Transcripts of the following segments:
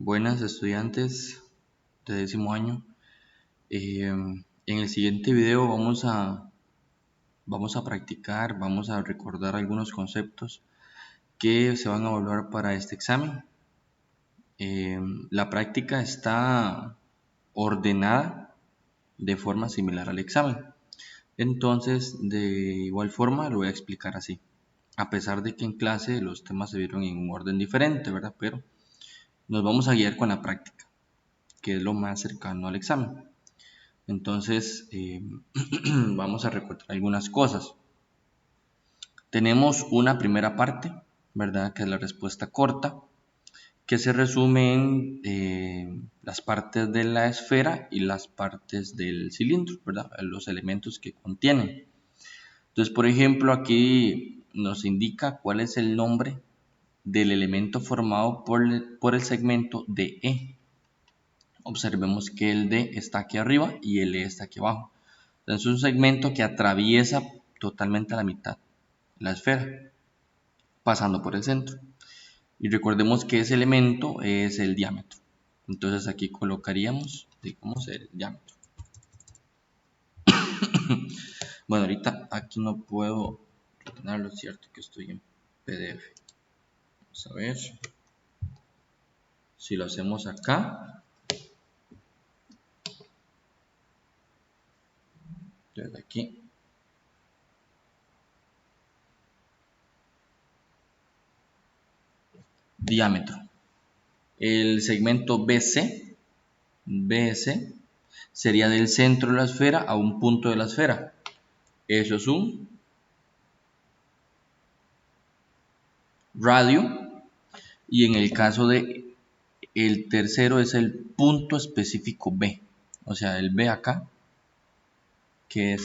Buenas estudiantes de décimo año. En el siguiente video vamos a practicar, vamos a recordar algunos conceptos que se van a evaluar para este examen. La práctica está ordenada de forma similar al examen. Entonces, de igual forma, lo voy a explicar así. A pesar de que en clase los temas se vieron en un orden diferente, ¿verdad? Pero nos vamos a guiar con la práctica, que es lo más cercano al examen. Entonces, vamos a recordar algunas cosas. Tenemos una primera parte, ¿verdad? Que es la respuesta corta, que se resume en las partes de la esfera y las partes del cilindro, ¿verdad? Los elementos que contienen. Entonces, por ejemplo, aquí nos indica cuál es el nombre del elemento formado por el segmento DE. Observemos que el D está aquí arriba y el E está aquí abajo. Entonces es un segmento que atraviesa totalmente a la mitad la esfera, pasando por el centro. Y recordemos que ese elemento es el diámetro. Entonces aquí colocaríamos, digamos, el diámetro. Bueno, ahorita aquí no puedo retenerlo, es cierto que estoy en PDF. Vamos a ver. Si lo hacemos acá, desde aquí, diámetro. El segmento BC sería del centro de la esfera a un punto de la esfera. Eso es un radio. Y en el caso de el tercero es el punto específico B. O sea, el B acá, ¿qué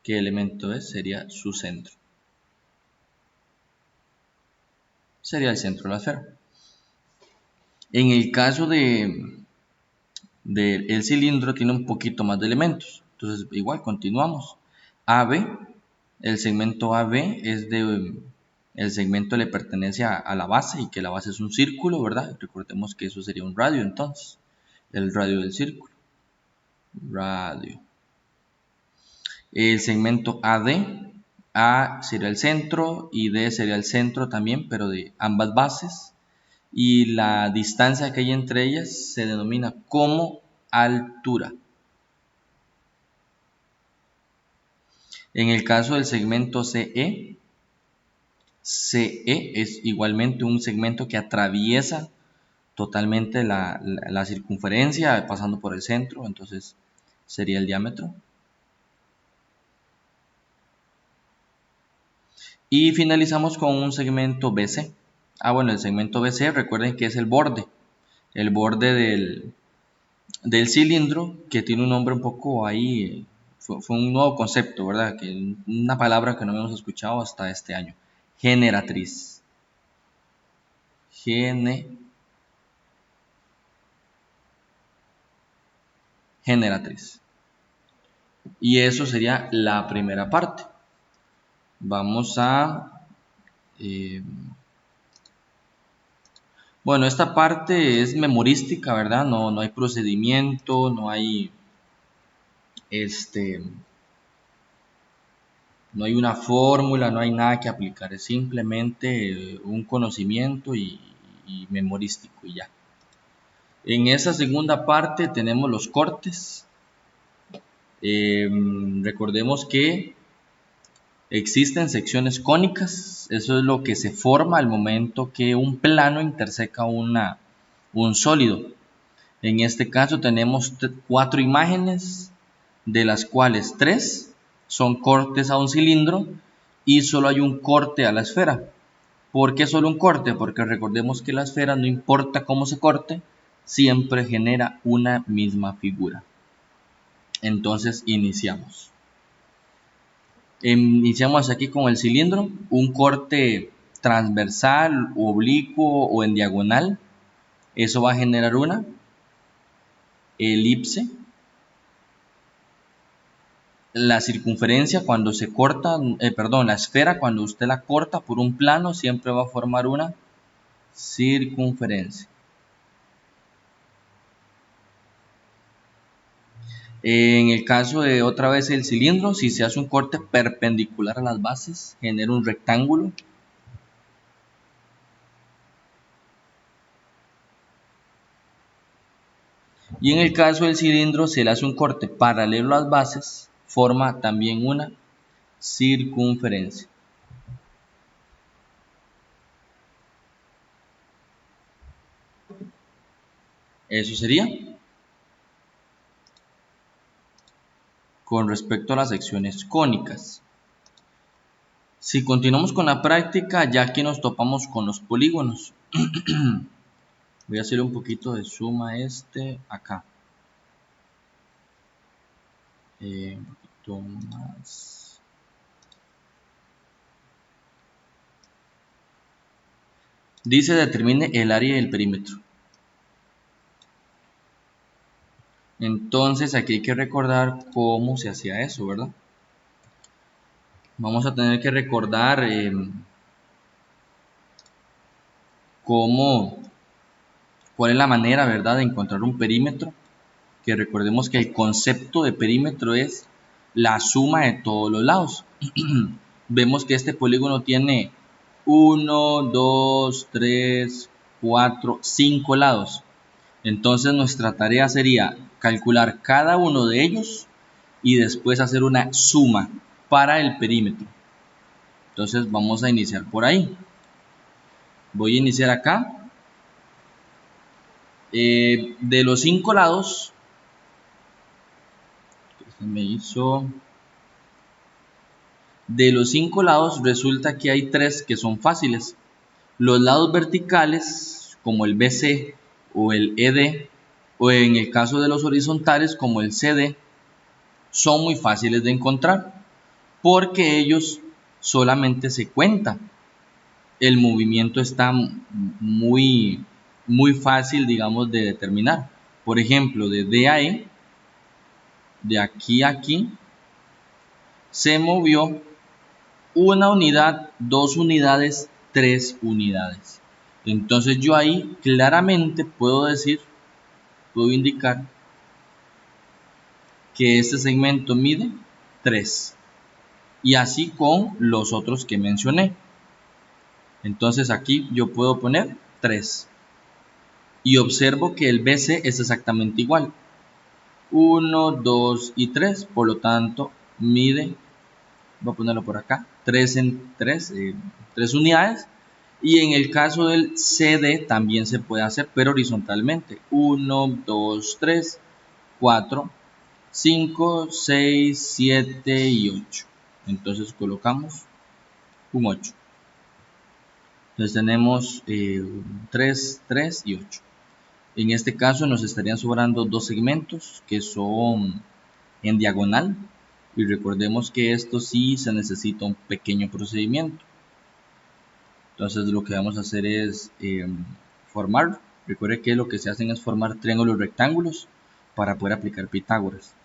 elemento es? Sería su centro. Sería el centro de la esfera. En el caso del cilindro tiene un poquito más de elementos. Entonces, igual, continuamos. AB, el segmento AB es el segmento le pertenece a la base y que la base es un círculo, ¿verdad? Recordemos que eso sería un radio entonces. El radio del círculo. Radio. El segmento AD, A sería el centro y D sería el centro también, pero de ambas bases. Y la distancia que hay entre ellas se denomina como altura. En el caso del segmento CE es igualmente un segmento que atraviesa totalmente la circunferencia pasando por el centro, entonces sería el diámetro. Y finalizamos con un segmento BC. Bueno, el segmento BC, recuerden que es el borde del cilindro, que tiene un nombre un poco ahí, fue un nuevo concepto, ¿verdad? Que una palabra que no habíamos escuchado hasta este año. Generatriz. Generatriz. Y eso sería la primera parte. Vamos a... bueno, esta parte es memorística, ¿verdad? No hay procedimiento, no hay... no hay una fórmula, no hay nada que aplicar. Es simplemente un conocimiento y memorístico y ya. En esa segunda parte tenemos los cortes. Recordemos que existen secciones cónicas, eso es lo que se forma al momento que un plano interseca un sólido. En este caso tenemos 4 imágenes, de las cuales 3 son cortes a un cilindro y solo hay un corte a la esfera. ¿Por qué solo un corte? Porque recordemos que la esfera, no importa cómo se corte, siempre genera una misma figura. Entonces iniciamos. Iniciamos aquí con el cilindro, un corte transversal, oblicuo o en diagonal. Eso va a generar una elipse. La circunferencia cuando se corta, la esfera cuando usted la corta por un plano siempre va a formar una circunferencia. En el caso de otra vez el cilindro, si se hace un corte perpendicular a las bases, genera un rectángulo. Y en el caso del cilindro, se le hace un corte paralelo a las bases, forma también una circunferencia. Eso sería con respecto a las secciones cónicas. Si continuamos con la práctica, ya que nos topamos con los polígonos, voy a hacer un poquito de zoom a acá. Un poquito más. Dice determine el área del perímetro. Entonces aquí hay que recordar cómo se hacía eso, ¿verdad? Vamos a tener que recordar cuál es la manera, ¿verdad?, de encontrar un perímetro. Que recordemos que el concepto de perímetro es la suma de todos los lados. Vemos que este polígono tiene 1, 2, 3, 4, 5 lados. Entonces nuestra tarea sería calcular cada uno de ellos y después hacer una suma para el perímetro. Entonces vamos a iniciar por ahí. Voy a iniciar acá. De los 5 lados, de los 5 lados resulta que hay 3 que son fáciles. Los lados verticales, como el BC o el ED, o en el caso de los horizontales, como el CD, son muy fáciles de encontrar, porque ellos solamente se cuentan. El movimiento está muy fácil, digamos, de determinar. Por ejemplo, de D a E, de aquí a aquí, se movió una unidad, 2 unidades, 3 unidades. Entonces yo ahí claramente puedo indicar que este segmento mide 3. Y así con los otros que mencioné. Entonces aquí yo puedo poner 3. Y observo que el BC es exactamente igual. 1, 2 y 3. Por lo tanto, mide, voy a ponerlo por acá, 3 unidades. Y en el caso del CD también se puede hacer, pero horizontalmente. 1, 2, 3, 4, 5, 6, 7 y 8. Entonces colocamos un 8. Entonces tenemos 3, 3 y 8. En este caso nos estarían sobrando 2 segmentos que son en diagonal. Y recordemos que esto sí se necesita un pequeño procedimiento. Entonces lo que vamos a hacer es formar. Recuerde que lo que se hacen es formar triángulos rectángulos para poder aplicar Pitágoras.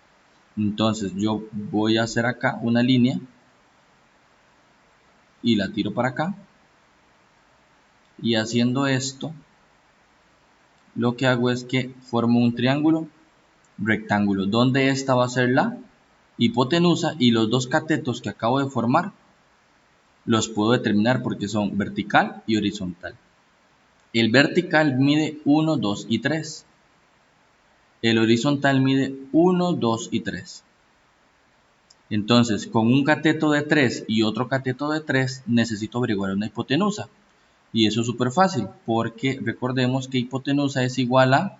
Entonces yo voy a hacer acá una línea y la tiro para acá. Y haciendo esto, lo que hago es que formo un triángulo rectángulo, donde esta va a ser la hipotenusa y los dos catetos que acabo de formar los puedo determinar porque son vertical y horizontal. El vertical mide 1, 2 y 3. El horizontal mide 1, 2 y 3. Entonces, con un cateto de 3 y otro cateto de 3, necesito averiguar una hipotenusa. Y eso es súper fácil, porque recordemos que hipotenusa es igual a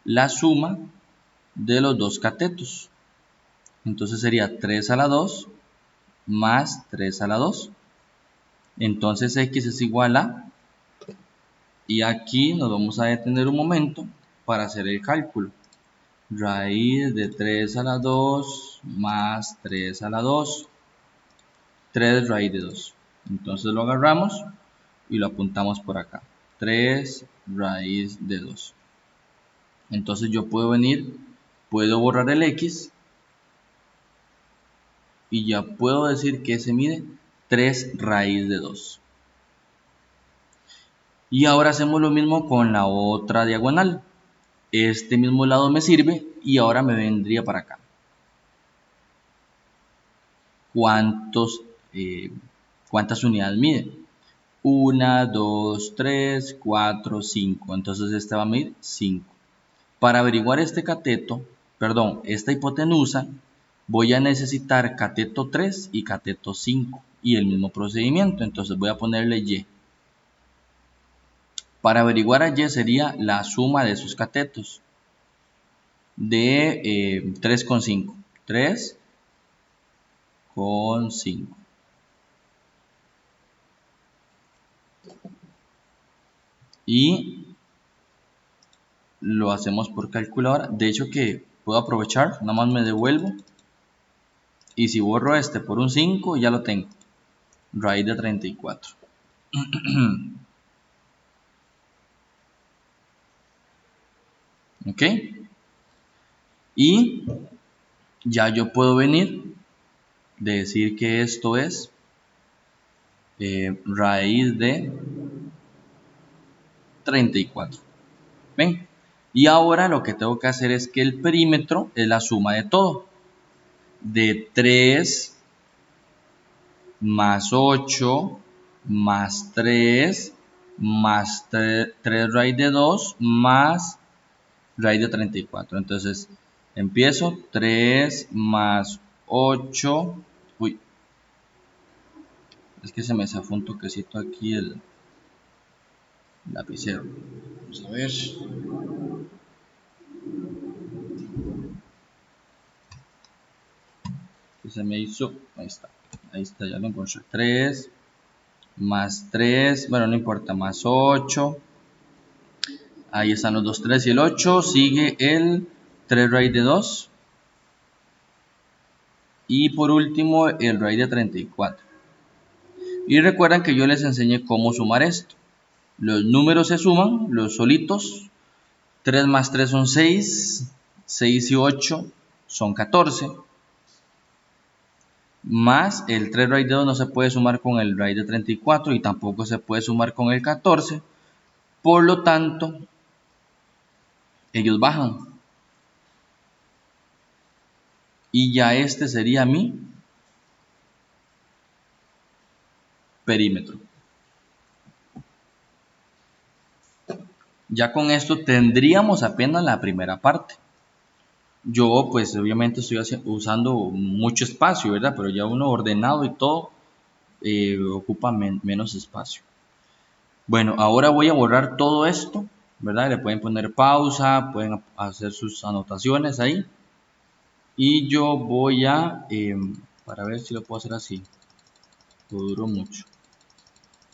la suma de los dos catetos. Entonces sería 3 a la 2 más 3 a la 2. Entonces x es igual a, y aquí nos vamos a detener un momento para hacer el cálculo. Raíz de 3 a la 2 más 3 a la 2, 3 raíz de 2. Entonces lo agarramos y lo apuntamos por acá. 3 raíz de 2. Entonces yo puedo borrar el x y ya puedo decir que se mide 3 raíz de 2. Y ahora hacemos lo mismo con la otra diagonal. Este mismo lado me sirve y ahora me vendría para acá. cuántas unidades mide. 1, 2, 3, 4, 5. Entonces este va a medir 5. Para averiguar esta hipotenusa, voy a necesitar cateto 3 y cateto 5 y el mismo procedimiento. Entonces voy a ponerle Y. Para averiguar a Y sería la suma de sus catetos de 3,5. 3,5. Y lo hacemos por calculadora. De hecho que puedo aprovechar, nada más me devuelvo. Y si borro este por un 5, ya lo tengo. Raíz de 34. ¿Ok? Y ya yo puedo venir de decir que esto es raíz de 34. ¿Ven? Y ahora lo que tengo que hacer es que el perímetro es la suma de todo. De 3 más 8 más 3 más 3 raíz de 2 más raíz de 34. Entonces empiezo 3 más 8. Uy, es que se me zafó un toquecito aquí el lapicero. Vamos a ver. Que se me hizo. Ahí está, ya lo encontré. 3 más 3, bueno, no importa, más 8. Ahí están los dos 3 y el 8. Sigue el 3 raíz de 2. Y por último, el raíz de 34. Y recuerden que yo les enseñé cómo sumar esto. Los números se suman, los solitos. 3 más 3 son 6. 6 y 8 son 14. Más el 3 raíz de 2 no se puede sumar con el raíz de 34 y tampoco se puede sumar con el 14. Por lo tanto, ellos bajan. Y ya este sería mi perímetro. Ya con esto tendríamos apenas la primera parte. Yo pues obviamente estoy usando mucho espacio, ¿verdad? Pero ya uno ordenado y todo ocupa menos espacio. Bueno, ahora voy a borrar todo esto, ¿verdad? Le pueden poner pausa, pueden hacer sus anotaciones ahí. Y yo voy a, para ver si lo puedo hacer así, lo duro mucho.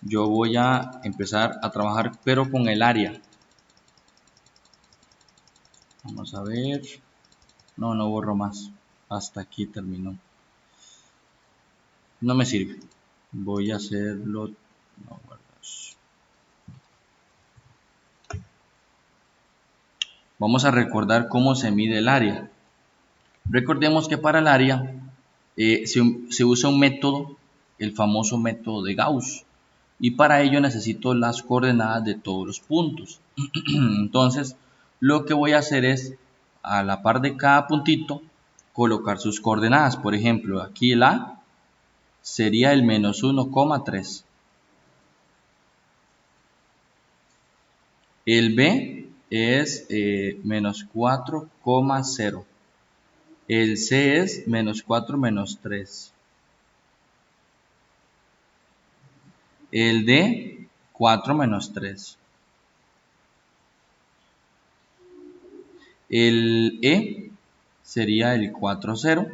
Yo voy a empezar a trabajar pero con el área. Vamos a ver. No borro más. Hasta aquí terminó. No me sirve. Voy a hacerlo. No, vamos a recordar cómo se mide el área. Recordemos que para el área se usa un método, el famoso método de Gauss. Y para ello necesito las coordenadas de todos los puntos. Entonces, lo que voy a hacer es, a la par de cada puntito, colocar sus coordenadas. Por ejemplo, aquí el A sería el menos 1,3. El B es menos 4,0. El C es menos 4 menos 3. El D, 4 menos 3. El E sería el 4, 0.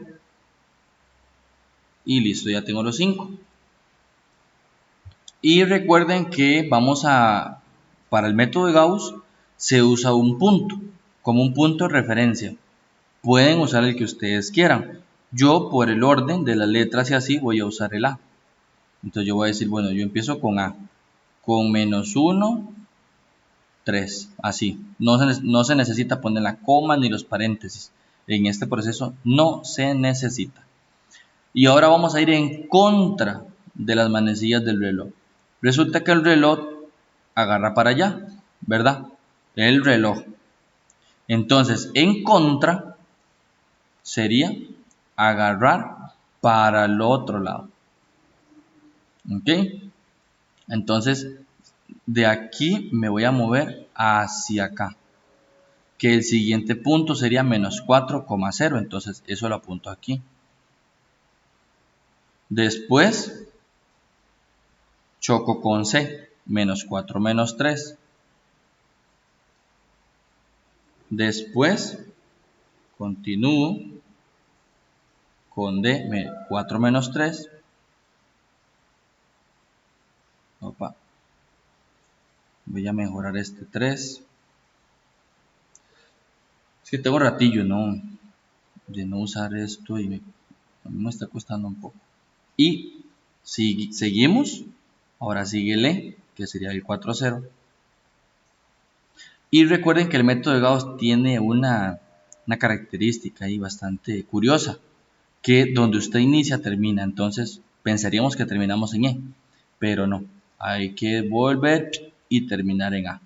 Y listo, ya tengo los 5. Y recuerden que para el método de Gauss se usa un punto, como un punto de referencia. Pueden usar el que ustedes quieran. Yo por el orden de las letras y así voy a usar el A. Entonces yo voy a decir, bueno, yo empiezo con A. Con menos 1, 3. Así. No se necesita poner la coma ni los paréntesis. En este proceso no se necesita. Y ahora vamos a ir en contra de las manecillas del reloj. Resulta que el reloj agarra para allá, ¿verdad? El reloj. Entonces, en contra sería agarrar para el otro lado. ¿Ok? Entonces, de aquí me voy a mover hacia acá. Que el siguiente punto sería menos 4,0. Entonces, eso lo apunto aquí. Después, choco con C. Menos 4 menos 3. Después, continúo con D. 4 menos 3. Opa. Voy a mejorar este 3. Es que tengo ratillo, ¿no? De no usar esto y a mí me está costando un poco. Y si seguimos, ahora sigue el E, que sería el 4,0. Y recuerden que el método de Gauss tiene una característica ahí bastante curiosa, que donde usted inicia termina. Entonces pensaríamos que terminamos en E, pero no. Hay que volver y terminar en A,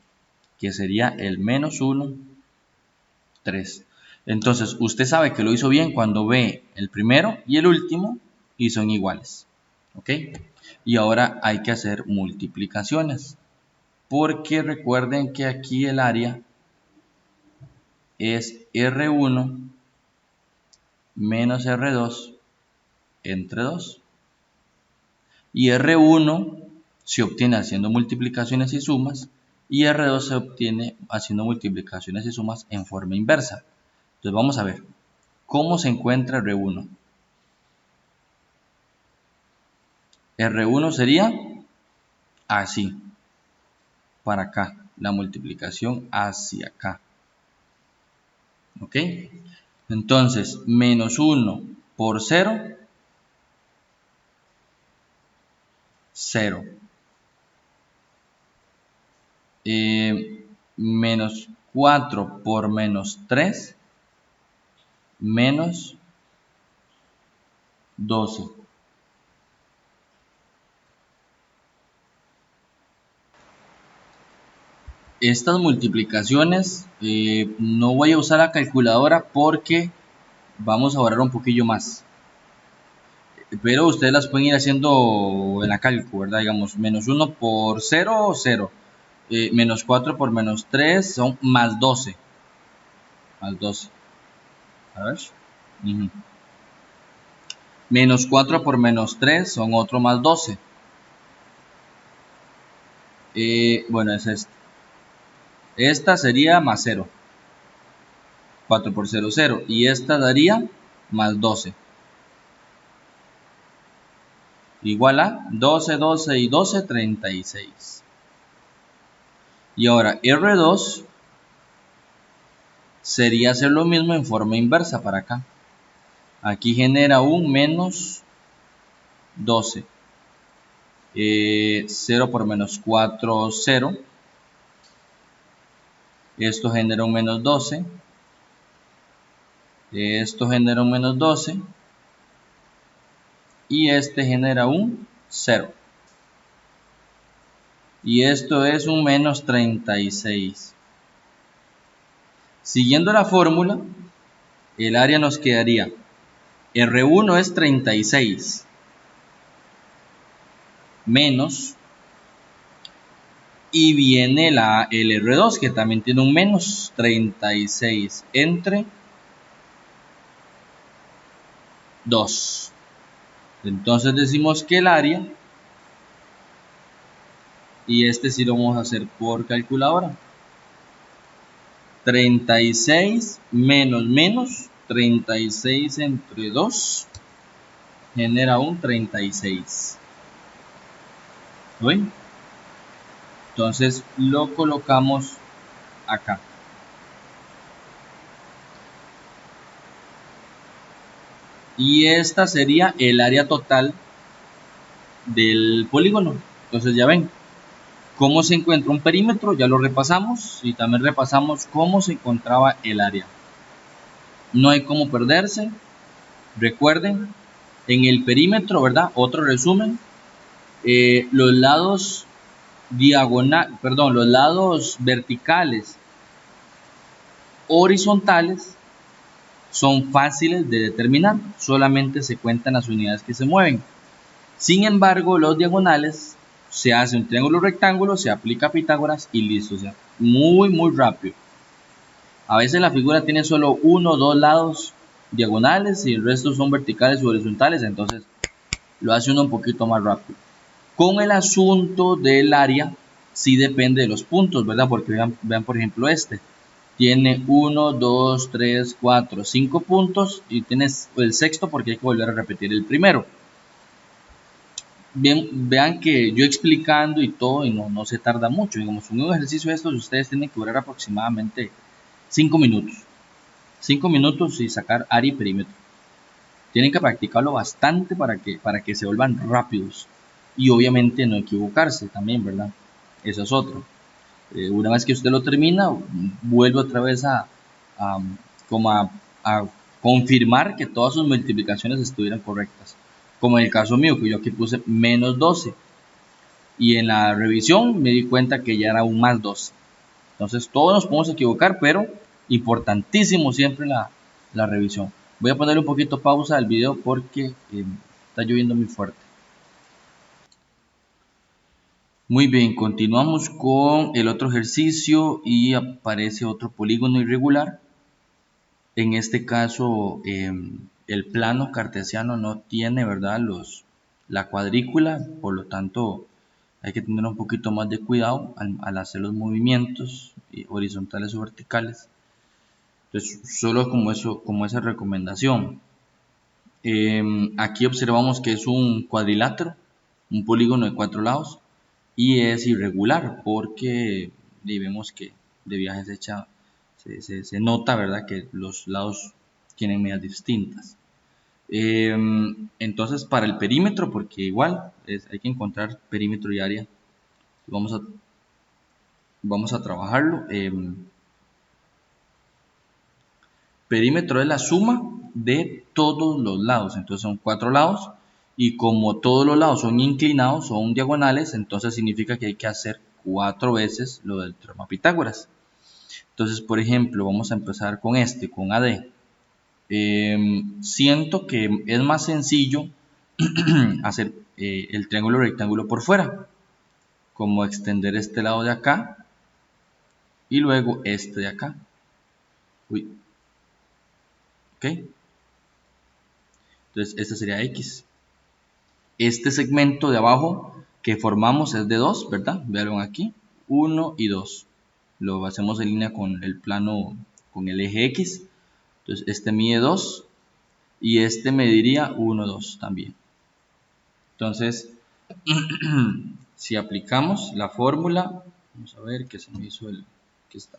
que sería el menos 1, 3. Entonces usted sabe que lo hizo bien cuando ve el primero y el último y son iguales. ¿Ok? Y ahora hay que hacer multiplicaciones, porque recuerden que aquí el área es R1 menos R2 entre 2. Y R1 se obtiene haciendo multiplicaciones y sumas, y R2 se obtiene haciendo multiplicaciones y sumas en forma inversa. Entonces vamos a ver cómo se encuentra R1. R1 sería así, para acá, la multiplicación hacia acá. ¿Ok? Entonces, menos 1 por 0, 0. Menos 4 por menos 3, menos 12. Estas multiplicaciones no voy a usar la calculadora porque vamos a ahorrar un poquillo más. Pero ustedes las pueden ir haciendo en la calcu, ¿verdad? Digamos, menos 1 por 0, 0. Menos 4 por menos 3 son más 12. Más 12. A ver. Menos 4 por menos 3 son otro más 12. Bueno, es esta. Esta sería más 0. 4 por 0, 0. Y esta daría más 12. Igual a 12, 12 y 12, 36. Y ahora R2 sería hacer lo mismo en forma inversa para acá. Aquí genera un menos 12. 0 por menos 4, 0. Esto genera un menos 12. Esto genera un menos 12. Y este genera un 0. Y esto es un menos 36. Siguiendo la fórmula, el área nos quedaría R1 es 36 menos, y viene el R2 que también tiene un menos 36 entre 2. Entonces decimos que el área, y este sí lo vamos a hacer por calculadora, 36 menos menos 36 entre 2 genera un 36. ¿Ven? Entonces lo colocamos acá. Y esta sería el área total del polígono. Entonces ya ven cómo se encuentra un perímetro, ya lo repasamos, y también repasamos cómo se encontraba el área. No hay cómo perderse. Recuerden, en el perímetro, ¿verdad? Otro resumen, los lados los lados verticales horizontales son fáciles de determinar, solamente se cuentan las unidades que se mueven. Sin embargo, los diagonales, se hace un triángulo rectángulo, se aplica Pitágoras y listo, o sea, muy rápido. A veces la figura tiene solo uno o dos lados diagonales y el resto son verticales o horizontales, entonces lo hace uno un poquito más rápido. Con el asunto del área, sí depende de los puntos, ¿verdad? Porque vean por ejemplo este. Tiene 1, 2, 3, 4, 5 puntos y tienes el sexto porque hay que volver a repetir el primero. Bien, vean que yo explicando y todo y no se tarda mucho. Digamos, un ejercicio de estos ustedes tienen que durar aproximadamente 5 minutos. 5 minutos y sacar área y perímetro. Tienen que practicarlo bastante para que se vuelvan rápidos. Y obviamente no equivocarse también, ¿verdad? Eso es otro. Una vez que usted lo termina, vuelve otra vez a, como a confirmar que todas sus multiplicaciones estuvieran correctas. Como en el caso mío, que yo aquí puse menos 12. Y en la revisión me di cuenta que ya era un más 12. Entonces todos nos podemos equivocar, pero importantísimo siempre la revisión. Voy a ponerle un poquito pausa al video porque está lloviendo muy fuerte. Muy bien, continuamos con el otro ejercicio y aparece otro polígono irregular. En este caso, el plano cartesiano no tiene, ¿verdad?, la cuadrícula, por lo tanto hay que tener un poquito más de cuidado al hacer los movimientos horizontales o verticales. Entonces, solo como esa recomendación. Aquí observamos que es un cuadrilátero, un polígono de 4 lados, y es irregular porque vemos que de viajes hecha se nota, ¿verdad?, que los lados tienen medidas distintas. Entonces, para el perímetro, porque igual hay que encontrar perímetro y área, vamos a trabajarlo. Perímetro es la suma de todos los lados, entonces son 4 lados, y como todos los lados son inclinados, son diagonales, entonces significa que hay que hacer 4 veces lo del teorema Pitágoras. Entonces, por ejemplo, vamos a empezar con con AD. Siento que es más sencillo hacer el triángulo rectángulo por fuera, como extender este lado de acá y luego este de acá. Uy. ¿Ok? Entonces, este sería X. Este segmento de abajo que formamos es de 2, ¿verdad? Vean aquí, 1 y 2. Lo hacemos en línea con el plano, con el eje X. Entonces, este mide 2 y este mediría 1, 2 también. Entonces, si aplicamos la fórmula, vamos a ver que se me hizo que está.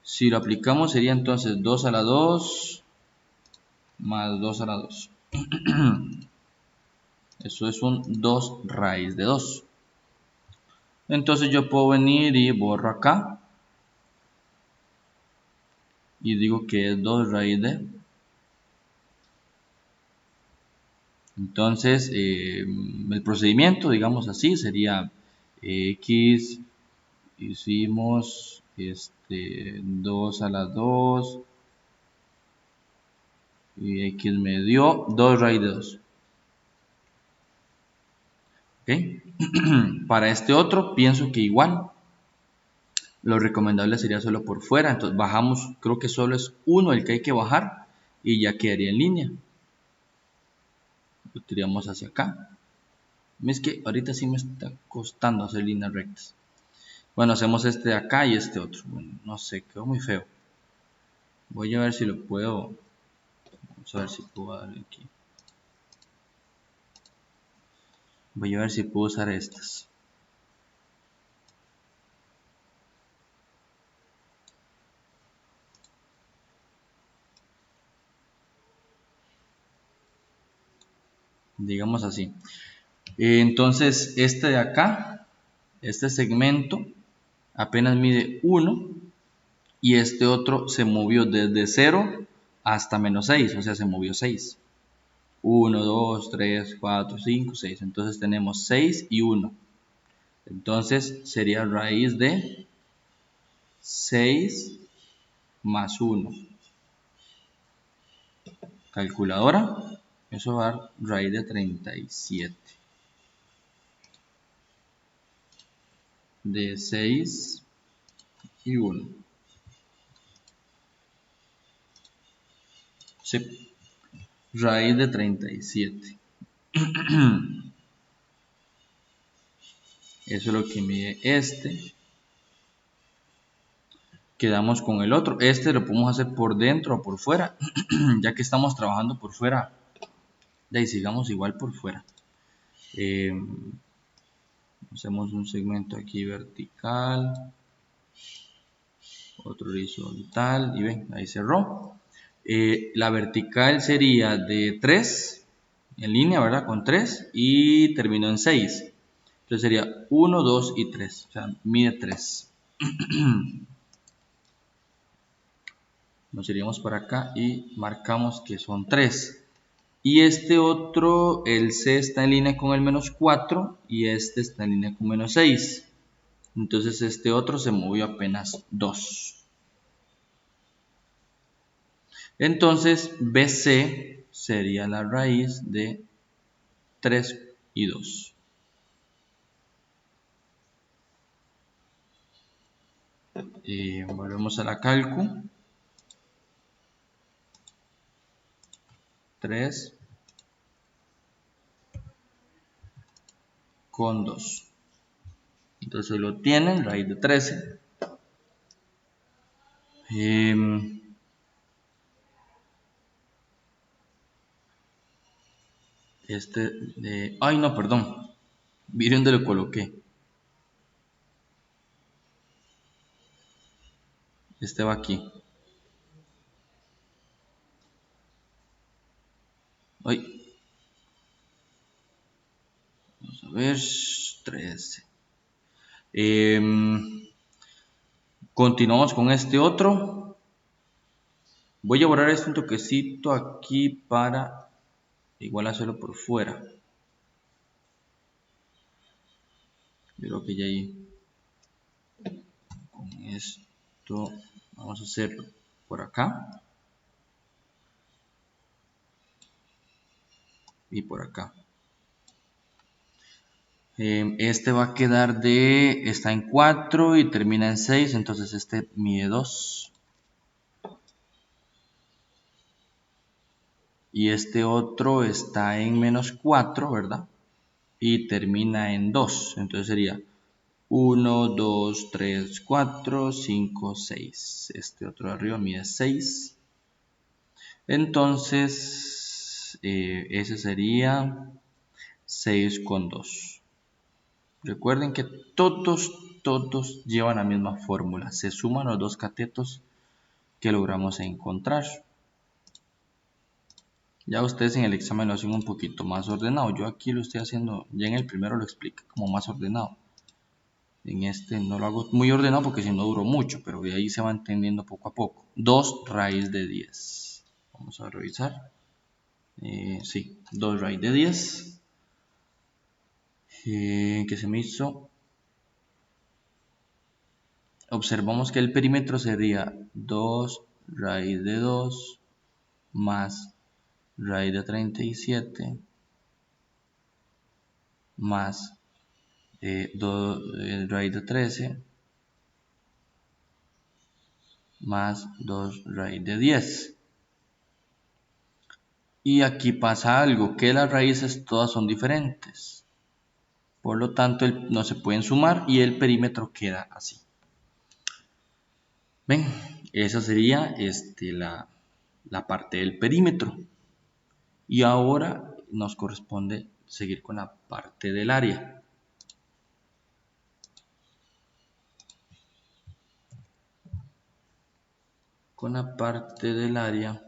Si lo aplicamos sería entonces 2 a la 2 más 2 a la 2. Eso es un 2 raíz de 2. Entonces yo puedo venir y borro acá. Y digo que es 2 raíz de. Entonces el procedimiento, digamos así, sería X. Hicimos 2 a la 2. Y X me dio 2 raíz de 2. ¿Okay? Para este otro pienso que igual lo recomendable sería solo por fuera, entonces bajamos, creo que solo es 1 el que hay que bajar y ya quedaría en línea. Lo tiramos hacia acá. Es que ahorita sí me está costando hacer líneas rectas. Bueno, hacemos este de acá y este otro. Bueno, no sé, quedó muy feo. Voy a ver si lo puedo. Vamos a ver si puedo darle aquí. Voy a ver si puedo usar estas. Digamos así. Entonces, este de acá, este segmento, apenas mide 1 y este otro se movió desde 0 hasta menos 6, o sea, se movió 6. 1, 2, 3, 4, 5, 6. Entonces tenemos 6 y 1. Entonces sería raíz de 6 más 1. calculadora, eso va a dar raíz de 37 de 6 y 1. Sí, raíz de 37. Eso es lo que mide este. Quedamos con el otro. Este lo podemos hacer por dentro o por fuera. Ya que estamos trabajando por fuera, de ahí sigamos igual por fuera. Hacemos un segmento aquí vertical, otro horizontal y ven, ahí cerró. La vertical sería de 3 en línea, ¿verdad? Con 3 y terminó en 6. Entonces sería 1, 2 y 3. O sea, mide 3. Nos iríamos por acá y marcamos que son 3. Y este otro, el C está en línea con el menos 4 y este está en línea con menos 6. Entonces este otro se movió apenas 2. Entonces BC sería la raíz de 3 y 2. Volvemos a la calcu. 3 con 2. Entonces lo tienen, raíz de 13. Ay, no, perdón. Miren dónde lo coloqué. Este va aquí. Ay. Vamos a ver. 13. Continuamos con este otro. Voy a borrar este un toquecito aquí para igual hacerlo por fuera. Yo creo que ya ahí con esto vamos a hacerlo por acá y por acá. Este va a quedar está en 4 y termina en 6, entonces este mide 2. Y este otro está en menos 4, ¿verdad? Y termina en 2, entonces sería 1, 2, 3, 4, 5, 6. Este otro de arriba mide 6. Entonces, ese sería 6 con 2. Recuerden que todos llevan la misma fórmula. Se suman los dos catetos que logramos encontrar. Ya ustedes en el examen lo hacen un poquito más ordenado. Yo aquí lo estoy haciendo, ya en el primero lo expliqué como más ordenado. En este no lo hago muy ordenado porque si no duró mucho, pero de ahí se va entendiendo poco a poco. 2 raíz de 10. Vamos a revisar. Sí, 2 raíz de 10. Que se me hizo. Observamos que el perímetro sería 2 raíz de 2 más raíz de 37 más raíz de 13 más 2 raíz de 10. Y aquí pasa algo, que las raíces todas son diferentes. Por lo tanto, no se pueden sumar y el perímetro queda así. Ven, esa sería la parte del perímetro. Y ahora nos corresponde seguir con la parte del área. Con la parte del área.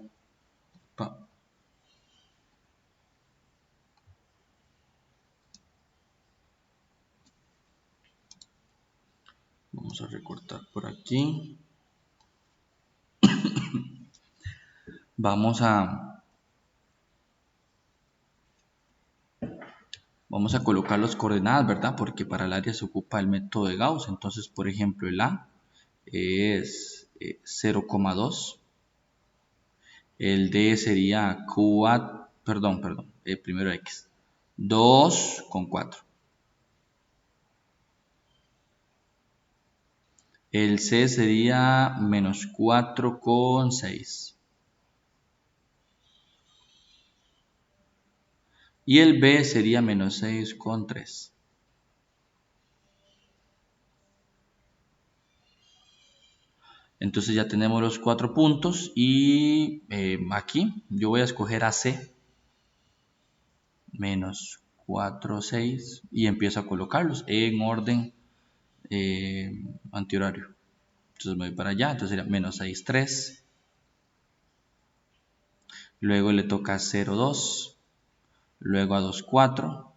Vamos a recortar por aquí. Vamos a colocar las coordenadas, ¿verdad? Porque para el área se ocupa el método de Gauss. Entonces, por ejemplo, el A es 0,2 El D sería 4, perdón, primero X. 2 con 4. El C sería menos 4 con 6. Y el B sería menos 6 con 3. Entonces ya tenemos los 4 puntos y aquí yo voy a escoger a C. Menos 4, 6 y empiezo a colocarlos en orden antihorario. Entonces me voy para allá, entonces sería menos 6, 3. Luego le toca a 0, 2. Luego a 2, 4.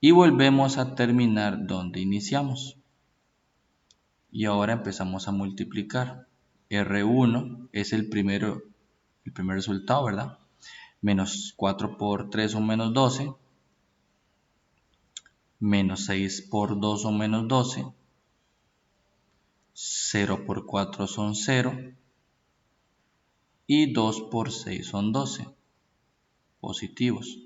Y volvemos a terminar donde iniciamos. Y ahora empezamos a multiplicar. R1 es el primer resultado, ¿verdad? Menos 4 por 3 son menos 12. Menos 6 por 2 son menos 12. 0 por 4 son 0. Y 2 por 6 son 12. Positivos.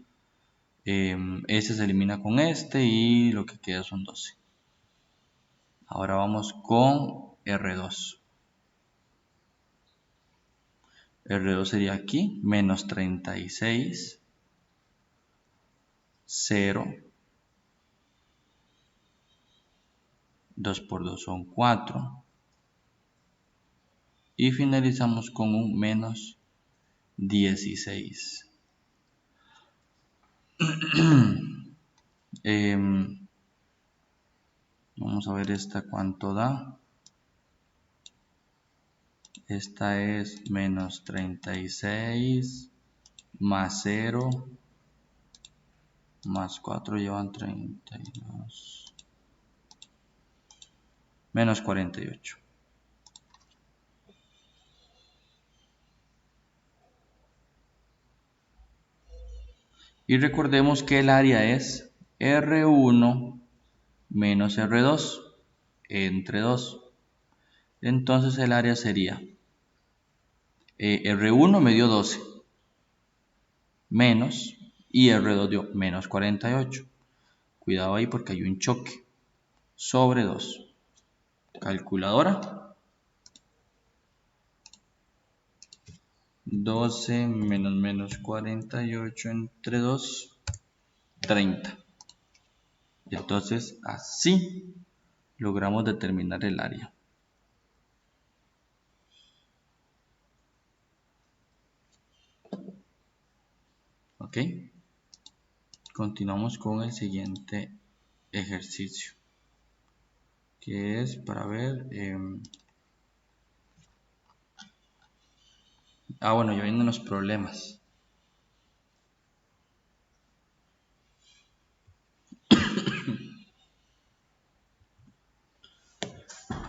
Este se elimina con este y lo que queda son 12. Ahora vamos con R2. R2 sería aquí, menos 36, 0, 2 por 2 son 4, y finalizamos con un menos 16. Vamos a ver esta cuánto da. Esta es menos 36 más 0 más 4 llevan 32. Menos 48. Y recordemos que el área es R1 menos R2 entre 2. Entonces el área sería R1 me dio 12 menos y R2 dio menos 48. Cuidado ahí porque hay un choque. Sobre 2. Calculadora. 12 menos 48 entre 2. 30. Entonces así logramos determinar el área. Ok. Continuamos con el siguiente ejercicio, que es para ver bueno, ya vienen los problemas.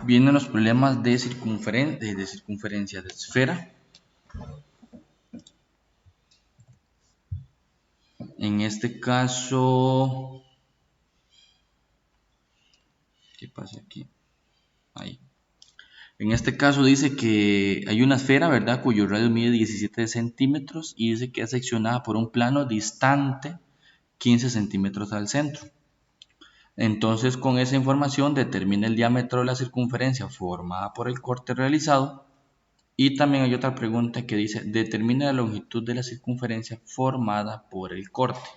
Vienen los problemas de circunferencia de esfera. En este caso, ¿qué pasa aquí? Ahí. En este caso dice que hay una esfera, ¿verdad?, cuyo radio mide 17 centímetros y dice que es seccionada por un plano distante 15 centímetros al centro. Entonces, con esa información determina el diámetro de la circunferencia formada por el corte realizado. Y también hay otra pregunta que dice, determina la longitud de la circunferencia formada por el corte.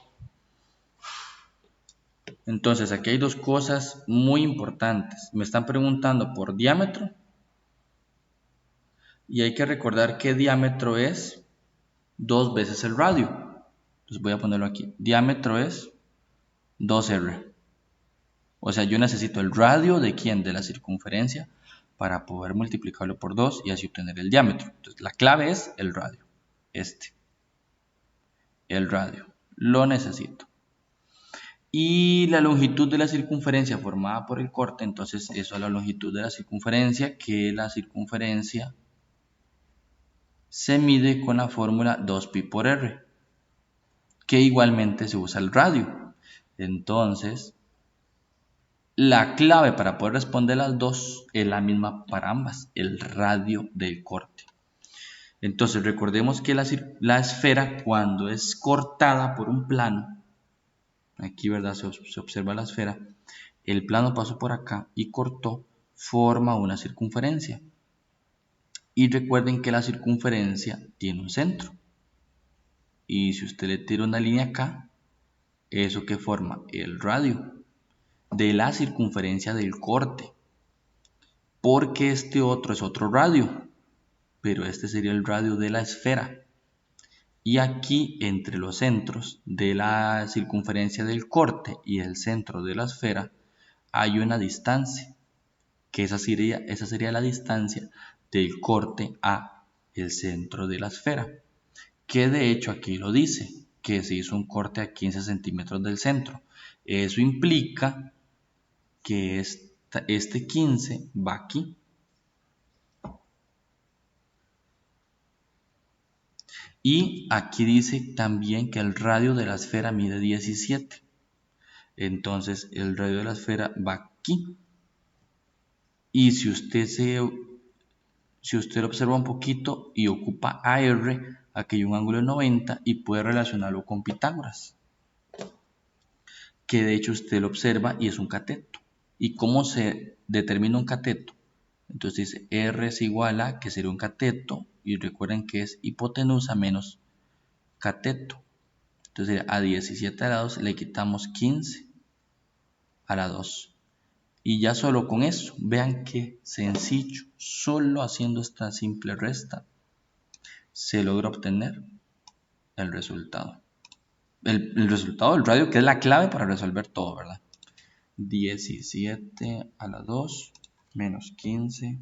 Entonces, aquí hay dos cosas muy importantes. Me están preguntando por diámetro. Y hay que recordar que diámetro es 2 veces el radio. Entonces voy a ponerlo aquí. Diámetro es 2R. O sea, yo necesito el radio de ¿quién? De la circunferencia para poder multiplicarlo por 2 y así obtener el diámetro. Entonces, la clave es el radio. El radio. Lo necesito. Y la longitud de la circunferencia formada por el corte, entonces eso es la longitud de la circunferencia, que la circunferencia se mide con la fórmula 2pi por r, que igualmente se usa el radio. Entonces, la clave para poder responder las dos es la misma para ambas, el radio del corte. Entonces recordemos que la esfera, cuando es cortada por un plano, aquí ¿verdad? Se observa la esfera, el plano pasó por acá y cortó, forma una circunferencia. Y recuerden que la circunferencia tiene un centro. Y si usted le tira una línea acá, eso que forma el radio de la circunferencia del corte. Porque este otro es otro radio, pero este sería el radio de la esfera. Y aquí entre los centros de la circunferencia del corte y el centro de la esfera hay una distancia, que esa sería la distancia del corte a el centro de la esfera, que de hecho aquí lo dice, que se hizo un corte a 15 centímetros del centro. Eso implica que este 15 va aquí. Y aquí dice también que el radio de la esfera mide 17. Entonces el radio de la esfera va aquí. Y si usted observa un poquito y ocupa AR, aquí hay un ángulo de 90 y puede relacionarlo con Pitágoras, que de hecho usted lo observa y es un cateto. ¿Y cómo se determina un cateto? Entonces dice R es igual a, que sería un cateto, y recuerden que es hipotenusa menos cateto. Entonces a 17 grados le quitamos 15 a la 2. Y ya solo con eso, vean qué sencillo, solo haciendo esta simple resta, se logra obtener el resultado. El resultado del radio, que es la clave para resolver todo, ¿verdad? 17 a la 2 menos 15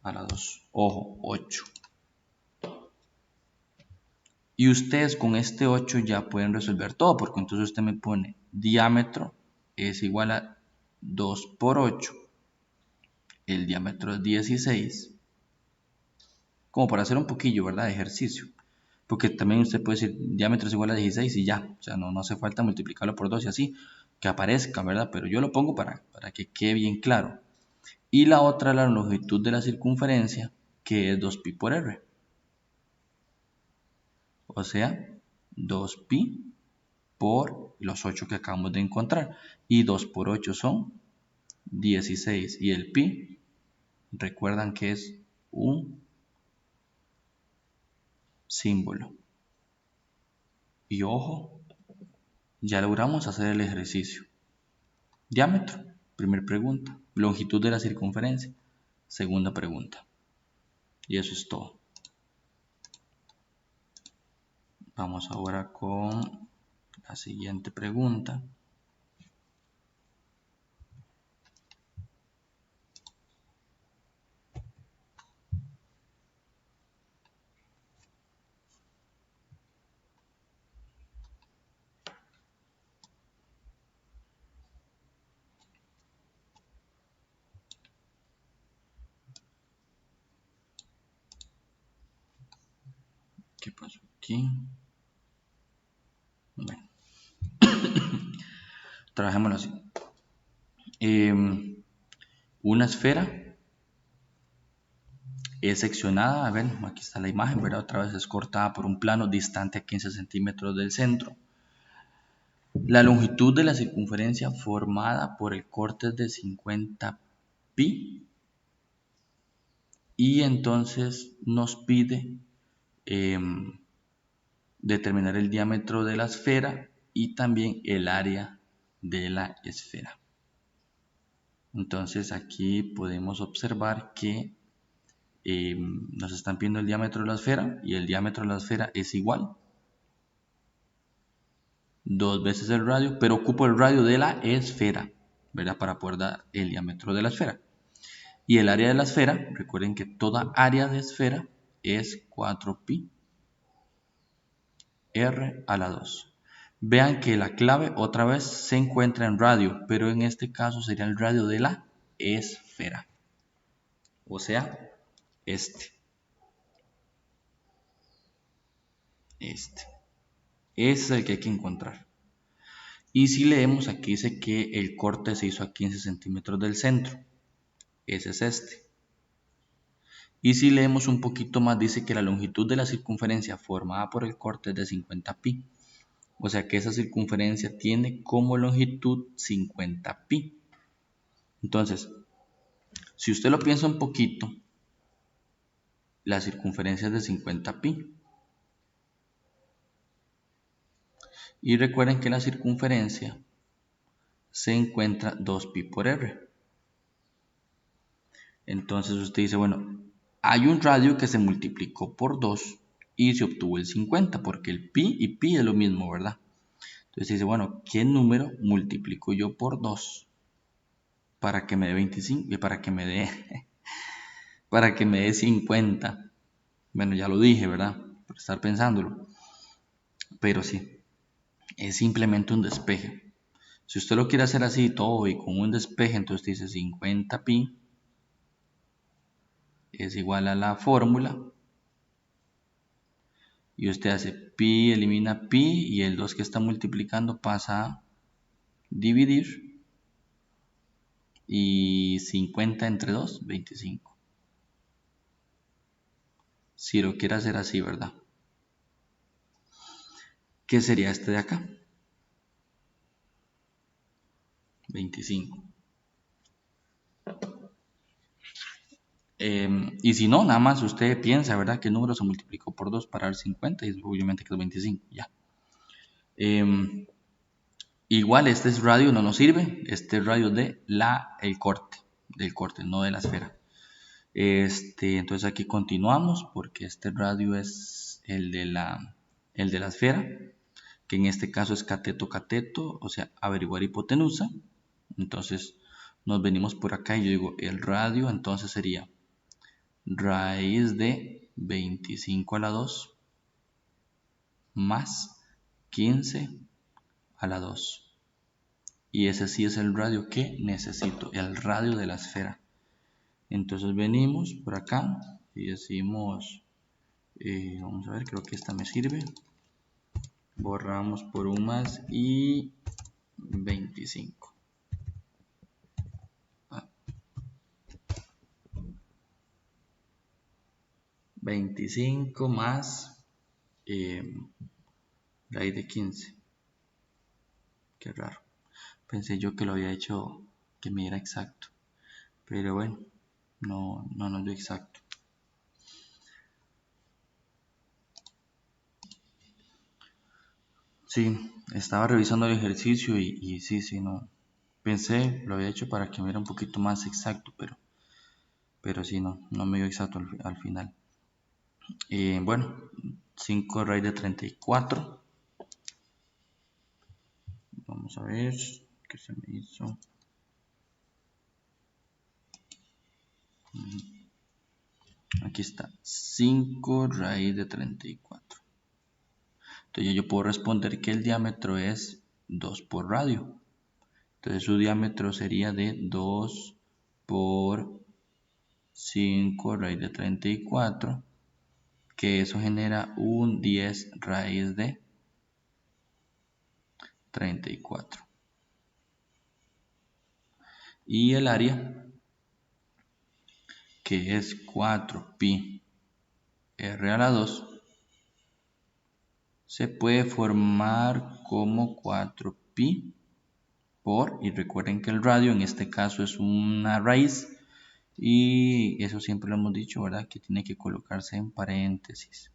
a la 2. Ojo, 8. Y ustedes con este 8 ya pueden resolver todo, porque entonces usted me pone diámetro es igual a 2 por 8. El diámetro es 16. Como para hacer un poquillo, ¿verdad? De ejercicio. Porque también usted puede decir diámetro es igual a 16 y ya. O sea, no hace falta multiplicarlo por 2 y así, que aparezca, ¿verdad? Pero yo lo pongo para que quede bien claro. Y la otra, la longitud de la circunferencia, que es 2pi por r. O sea, 2pi por los 8 que acabamos de encontrar. Y 2 por 8 son 16. Y el pi, recuerdan que es un símbolo. Y ojo, ya logramos hacer el ejercicio. Diámetro, primera pregunta. Longitud de la circunferencia, segunda pregunta. Y eso es todo. Vamos ahora con la siguiente pregunta. ¿Qué pasó aquí? Bueno, trabajémoslo así. Una esfera es seccionada, a ver, aquí está la imagen, ¿verdad? Otra vez es cortada por un plano distante a 15 centímetros del centro. La longitud de la circunferencia formada por el corte es de 50 pi. Y entonces nos pide determinar el diámetro de la esfera y también el área de la esfera. Entonces aquí podemos observar que nos están pidiendo el diámetro de la esfera y el diámetro de la esfera es igual. 2 veces el radio, pero ocupo el radio de la esfera, ¿verdad? Para poder dar el diámetro de la esfera. Y el área de la esfera, recuerden que toda área de esfera es 4pi r a la 2. Vean que la clave otra vez se encuentra en radio, pero en este caso sería el radio de la esfera. O sea, este. Ese es el que hay que encontrar. Y si leemos, aquí dice que el corte se hizo a 15 centímetros del centro. Ese es este. Y si leemos un poquito más, dice que la longitud de la circunferencia formada por el corte es de 50 pi. O sea que esa circunferencia tiene como longitud 50 pi. Entonces, si usted lo piensa un poquito, la circunferencia es de 50 pi. Y recuerden que la circunferencia se encuentra 2 pi por r. Entonces usted dice, bueno, hay un radio que se multiplicó por 2 y se obtuvo el 50, porque el pi y pi es lo mismo, ¿verdad? Entonces dice, bueno, ¿qué número multiplico yo por 2 para que me dé 25 y para que me dé para que me dé 50? Bueno, ya lo dije, ¿verdad? Por estar pensándolo. Pero sí, es simplemente un despeje. Si usted lo quiere hacer así todo y con un despeje, entonces dice 50 pi es igual a la fórmula. Y usted hace pi, elimina pi y el 2 que está multiplicando pasa a dividir. Y 50 entre 2, 25. Si lo quiere hacer así, ¿verdad? ¿Qué sería este de acá? 25. Y si no, nada más usted piensa, ¿verdad? ¿Qué número se multiplicó por 2 para dar 50? Y obviamente que es 25, ya. Igual este es radio, no nos sirve. Este es radio de el corte, del corte, no de la esfera. Entonces aquí continuamos porque este radio es el de la esfera, que en este caso es cateto, o sea, averiguar hipotenusa. Entonces nos venimos por acá y yo digo el radio, entonces sería raíz de 25 a la 2 más 15 a la 2. Y ese sí es el radio que necesito, el radio de la esfera. Entonces venimos por acá y decimos, vamos a ver, creo que esta me sirve. Borramos por un más y 25. 25 más raíz de 15. Qué raro. Pensé yo que lo había hecho que me diera exacto. Pero bueno, no nos dio exacto. Sí, estaba revisando el ejercicio y sí, no. Pensé, lo había hecho para que me diera un poquito más exacto, pero sí, no me dio exacto al final. Bueno, 5 raíz de 34. Vamos a ver qué se me hizo. Aquí está, 5 raíz de 34. Entonces yo puedo responder que el diámetro es 2 por radio. Entonces su diámetro sería de 2 por 5 raíz de 34, que eso genera un 10 raíz de 34. Y el área, que es 4 pi r a la 2, se puede formar como 4 pi por, y recuerden que el radio en este caso es una raíz, y eso siempre lo hemos dicho, ¿verdad? Que tiene que colocarse en paréntesis.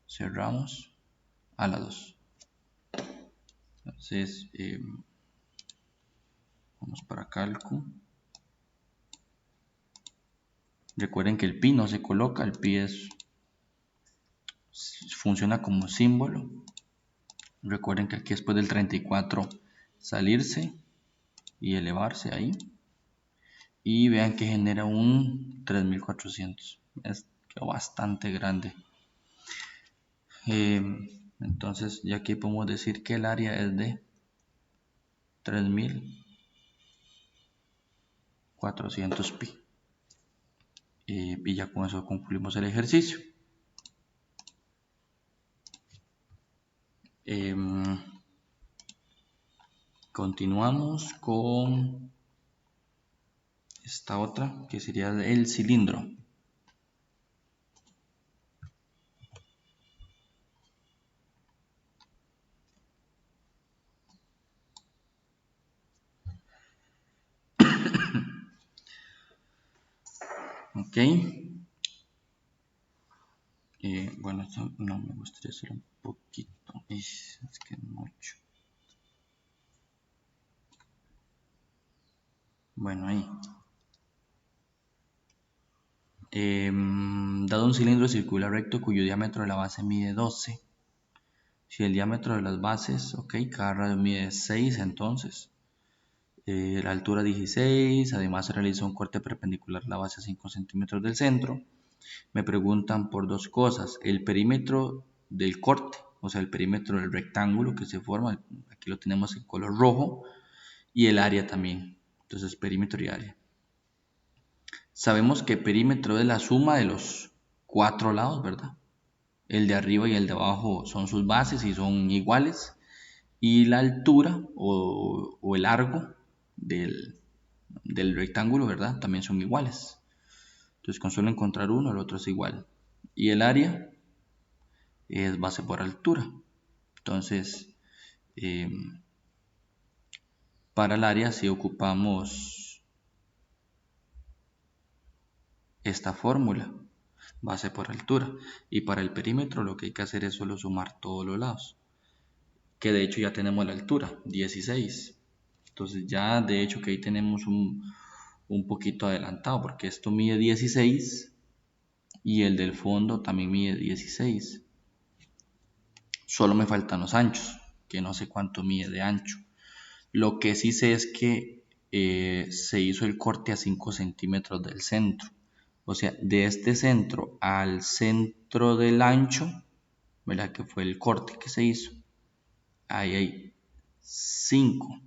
Cerramos a la 2. Entonces, vamos para cálculo. Recuerden que el pi no se coloca, el pi funciona como símbolo. Recuerden que aquí después del 34 salirse y elevarse ahí. Y vean que genera un 3400. Quedó bastante grande. Entonces ya aquí podemos decir que el área es de 3400 pi. Y ya con eso concluimos el ejercicio. Continuamos con esta otra que sería el cilindro. Ok. Bueno, esto no me gustaría hacer un poquito. Es que es mucho. Bueno, ahí. Dado un cilindro circular recto cuyo diámetro de la base mide 12. Si el diámetro de las bases, ok, cada radio mide 6, entonces. La altura 16, además se realiza un corte perpendicular a la base a 5 centímetros del centro. Me preguntan por dos cosas, el perímetro del corte, o sea, el perímetro del rectángulo que se forma, aquí lo tenemos en color rojo, y el área también, entonces perímetro y área. Sabemos que perímetro es la suma de los cuatro lados, ¿verdad? El de arriba y el de abajo son sus bases y son iguales, y la altura o el largo del rectángulo, ¿verdad? También son iguales. Entonces con solo encontrar uno, el otro es igual. Y el área es base por altura. Entonces, para el área si ocupamos esta fórmula, base por altura. Y para el perímetro lo que hay que hacer es solo sumar todos los lados. Que de hecho ya tenemos la altura, 16. Entonces ya de hecho que ahí tenemos un poquito adelantado, porque esto mide 16 y el del fondo también mide 16. Solo me faltan los anchos, que no sé cuánto mide de ancho. Lo que sí sé es que se hizo el corte a 5 centímetros del centro. O sea, de este centro al centro del ancho, ¿verdad? Que fue el corte que se hizo. Ahí hay 5.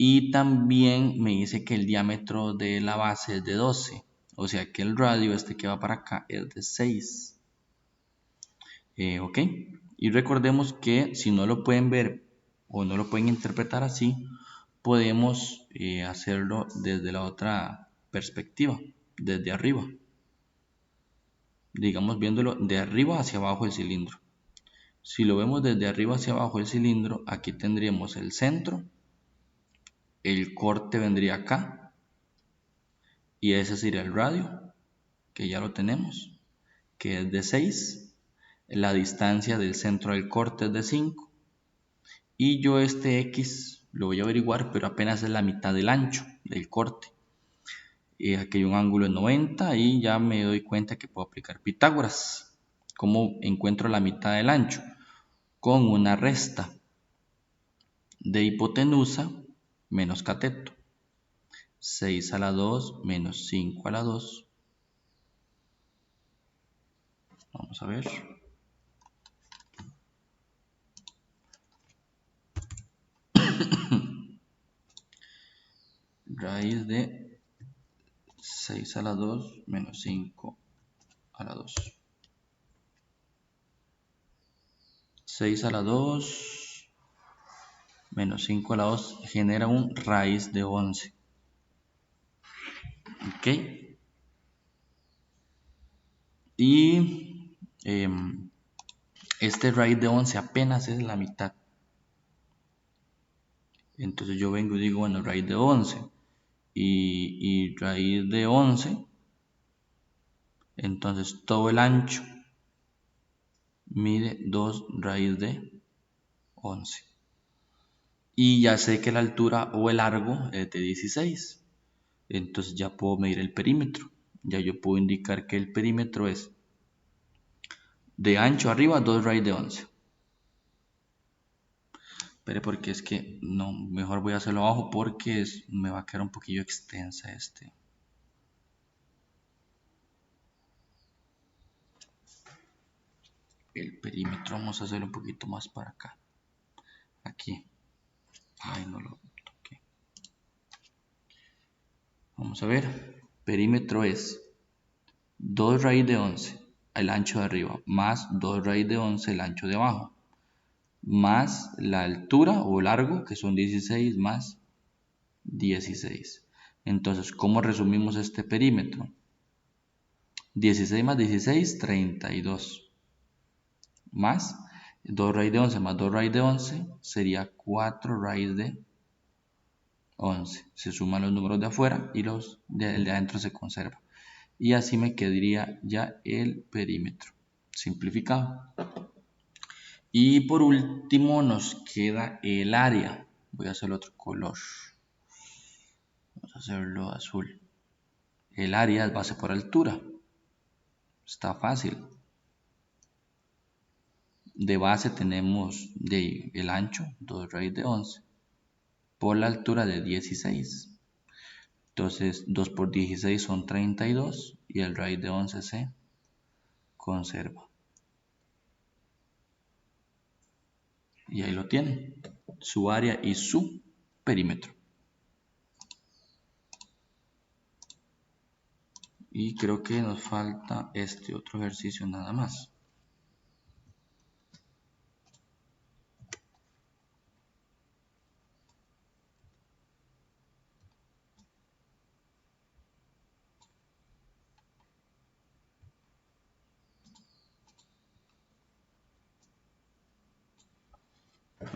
Y también me dice que el diámetro de la base es de 12. O sea que el radio este que va para acá es de 6. Ok. Y recordemos que si no lo pueden ver o no lo pueden interpretar así, podemos hacerlo desde la otra perspectiva, desde arriba. Digamos viéndolo de arriba hacia abajo el cilindro. Si lo vemos desde arriba hacia abajo el cilindro, aquí tendríamos el centro, el corte vendría acá y ese sería el radio, que ya lo tenemos, que es de 6. La distancia del centro del corte es de 5 y yo este X lo voy a averiguar, pero apenas es la mitad del ancho del corte. Aquí hay un ángulo de 90 y ya me doy cuenta que puedo aplicar Pitágoras. ¿Cómo encuentro la mitad del ancho? Con una resta de hipotenusa menos cateto. 6 a la 2 menos 5 a la 2. Vamos a ver. Raíz de 6 a la 2 menos 5 a la 2. 6 a la 2 menos 5 a la 2 genera un raíz de 11. ¿Ok? Y este raíz de 11 apenas es la mitad. Entonces yo vengo y digo, bueno, raíz de 11 y raíz de 11, entonces todo el ancho mide 2 raíz de 11. Y ya sé que la altura o el largo es de 16. Entonces ya puedo medir el perímetro. Ya yo puedo indicar que el perímetro es de ancho arriba 2 raíz de 11. Pero porque es que no, mejor voy a hacerlo abajo porque me va a quedar un poquillo extensa el perímetro. Vamos a hacerlo un poquito más para acá. Aquí. Ay, no lo toqué. Vamos a ver. Perímetro es 2 raíz de 11 el ancho de arriba más 2 raíz de 11 el ancho de abajo más la altura o largo que son 16 más 16. Entonces, ¿cómo resumimos este perímetro? 16 más 16, 32. Más 2 raíz de 11 más 2 raíz de 11 sería 4 raíz de 11. Se suman los números de afuera y el de adentro se conserva. Y así me quedaría ya el perímetro simplificado. Y por último nos queda el área. Voy a hacer otro color. Vamos a hacerlo azul. El área es base por altura. Está fácil. De base tenemos el ancho, 2 raíz de 11, por la altura de 16. Entonces 2 por 16 son 32 y el raíz de 11 se conserva. Y ahí lo tienen, su área y su perímetro. Y creo que nos falta este otro ejercicio nada más.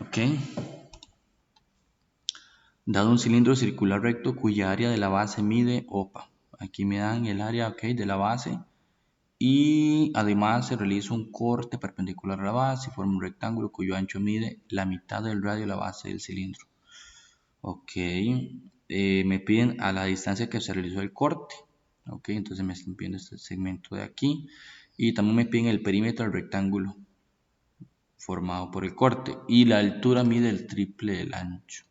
Ok. Dado un cilindro circular recto cuya área de la base mide, aquí me dan el área de la base y además se realiza un corte perpendicular a la base y forma un rectángulo cuyo ancho mide la mitad del radio de la base del cilindro. Ok, me piden a la distancia que se realizó el corte. Ok, entonces me están pidiendo este segmento de aquí y también me piden el perímetro del rectángulo formado por el corte y la altura mide el triple del ancho.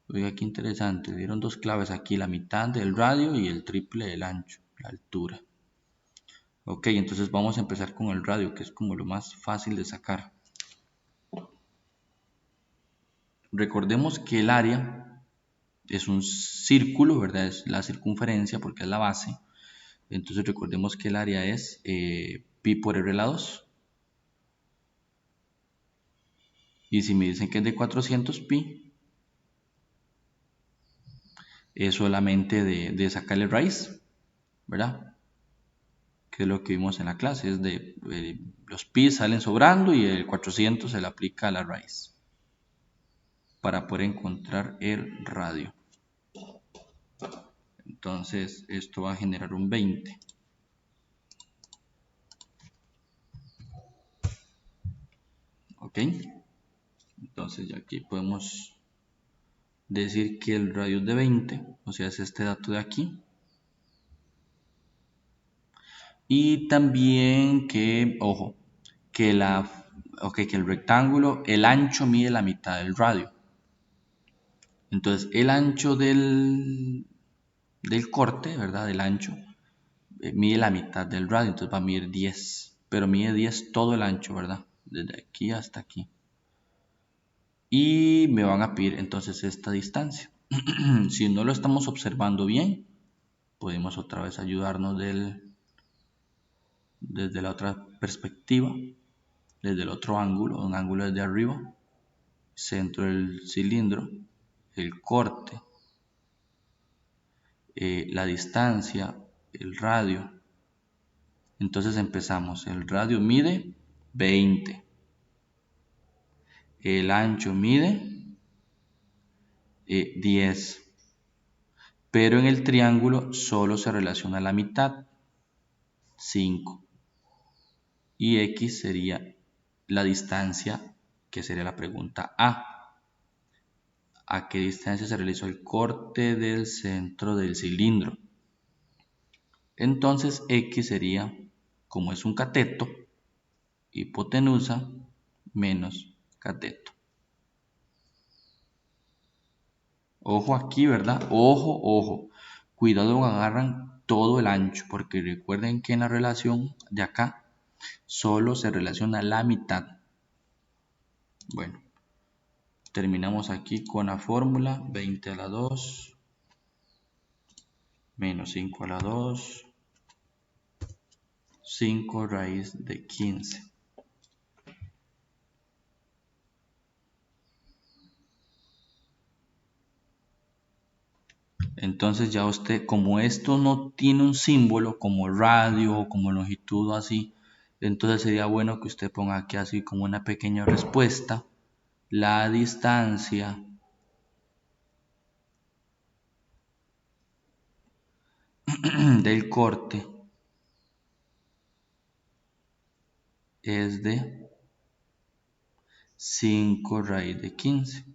Oiga, qué interesante, dieron dos claves aquí, la mitad del radio y el triple del ancho, la altura. Ok, entonces vamos a empezar con el radio, que es como lo más fácil de sacar. Recordemos que el área es un círculo, ¿verdad? Es la circunferencia porque es la base. Entonces recordemos que el área es pi por r a la 2. Y si me dicen que es de 400 pi, es solamente de sacarle raíz, ¿verdad? Que es lo que vimos en la clase, es de los pi salen sobrando y el 400 se le aplica a la raíz para poder encontrar el radio. Entonces esto va a generar un 20. Ok, entonces ya aquí podemos decir que el radio es de 20, o sea es este dato de aquí. Y también que, ojo, que el rectángulo, el ancho mide la mitad del radio. Entonces el ancho del corte, ¿verdad? Del ancho, mide la mitad del radio, entonces va a medir 10. Pero mide 10 todo el ancho, ¿verdad? Desde aquí hasta aquí. Y me van a pedir entonces esta distancia. Si no lo estamos observando bien, podemos otra vez ayudarnos desde la otra perspectiva, desde el otro ángulo, un ángulo desde arriba, centro del cilindro, el corte, la distancia, el radio. Entonces empezamos, el radio mide 20, el ancho mide 10, pero en el triángulo solo se relaciona la mitad, 5, y x sería la distancia, que sería la pregunta A. ¿A qué distancia se realizó el corte del centro del cilindro? Entonces x sería, como es un cateto, hipotenusa menos cateto. Ojo aquí, ¿verdad? Ojo, ojo. Cuidado, agarran todo el ancho, porque recuerden que en la relación de acá solo se relaciona la mitad. Bueno, terminamos aquí con la fórmula 20 a la 2 menos 5 a la 2, 5 raíz de 15. Entonces ya usted, como esto no tiene un símbolo como radio o como longitud o así, entonces sería bueno que usted ponga aquí así como una pequeña respuesta. La distancia del corte es de 5 raíz de 15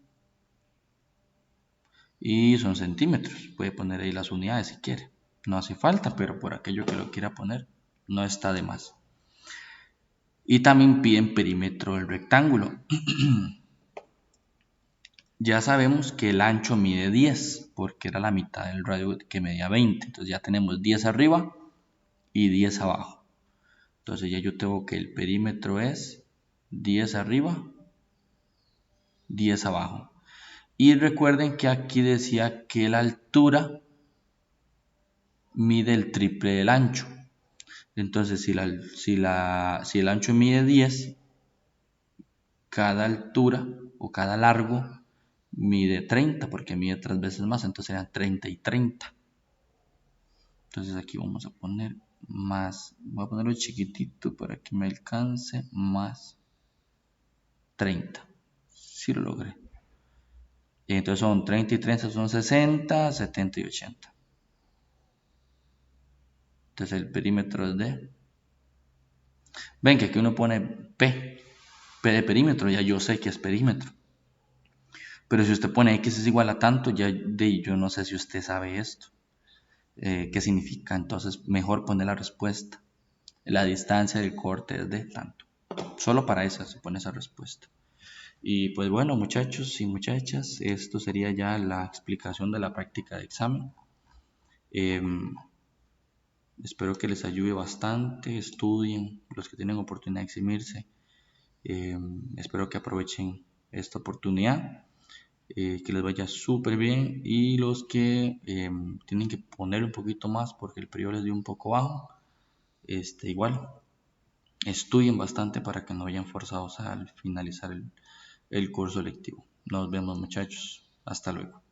y son centímetros. Puede poner ahí las unidades si quiere. No hace falta, pero por aquello que lo quiera poner, no está de más. Y también piden perímetro del rectángulo. Ya sabemos que el ancho mide 10, porque era la mitad del radio que medía 20. Entonces ya tenemos 10 arriba y 10 abajo. Entonces ya yo tengo que el perímetro es 10 arriba, 10 abajo. Y recuerden que aquí decía que la altura mide el triple del ancho. Entonces si el ancho mide 10, cada altura o cada largo mide 30, porque mide 3 veces más, entonces serían 30 y 30. Entonces aquí vamos a poner más, voy a ponerlo chiquitito para que me alcance, más 30. Si lo logré. Y entonces son 30 y 30 son 60, 70 y 80. Entonces el perímetro es de... Ven que aquí uno pone P de perímetro, ya yo sé que es perímetro. Pero si usted pone X es igual a tanto, ya yo no sé si usted sabe esto. ¿Qué significa? Entonces mejor poner la respuesta. La distancia del corte es de tanto. Solo para esa se pone esa respuesta. Y pues bueno, muchachos y muchachas, esto sería ya la explicación de la práctica de examen. Espero que les ayude bastante, estudien los que tienen oportunidad de eximirse. Espero que aprovechen esta oportunidad, que les vaya súper bien, y los que tienen que poner un poquito más porque el periodo les dio un poco bajo, igual estudien bastante para que no vayan forzados al finalizar el curso lectivo. Nos vemos, muchachos, hasta luego.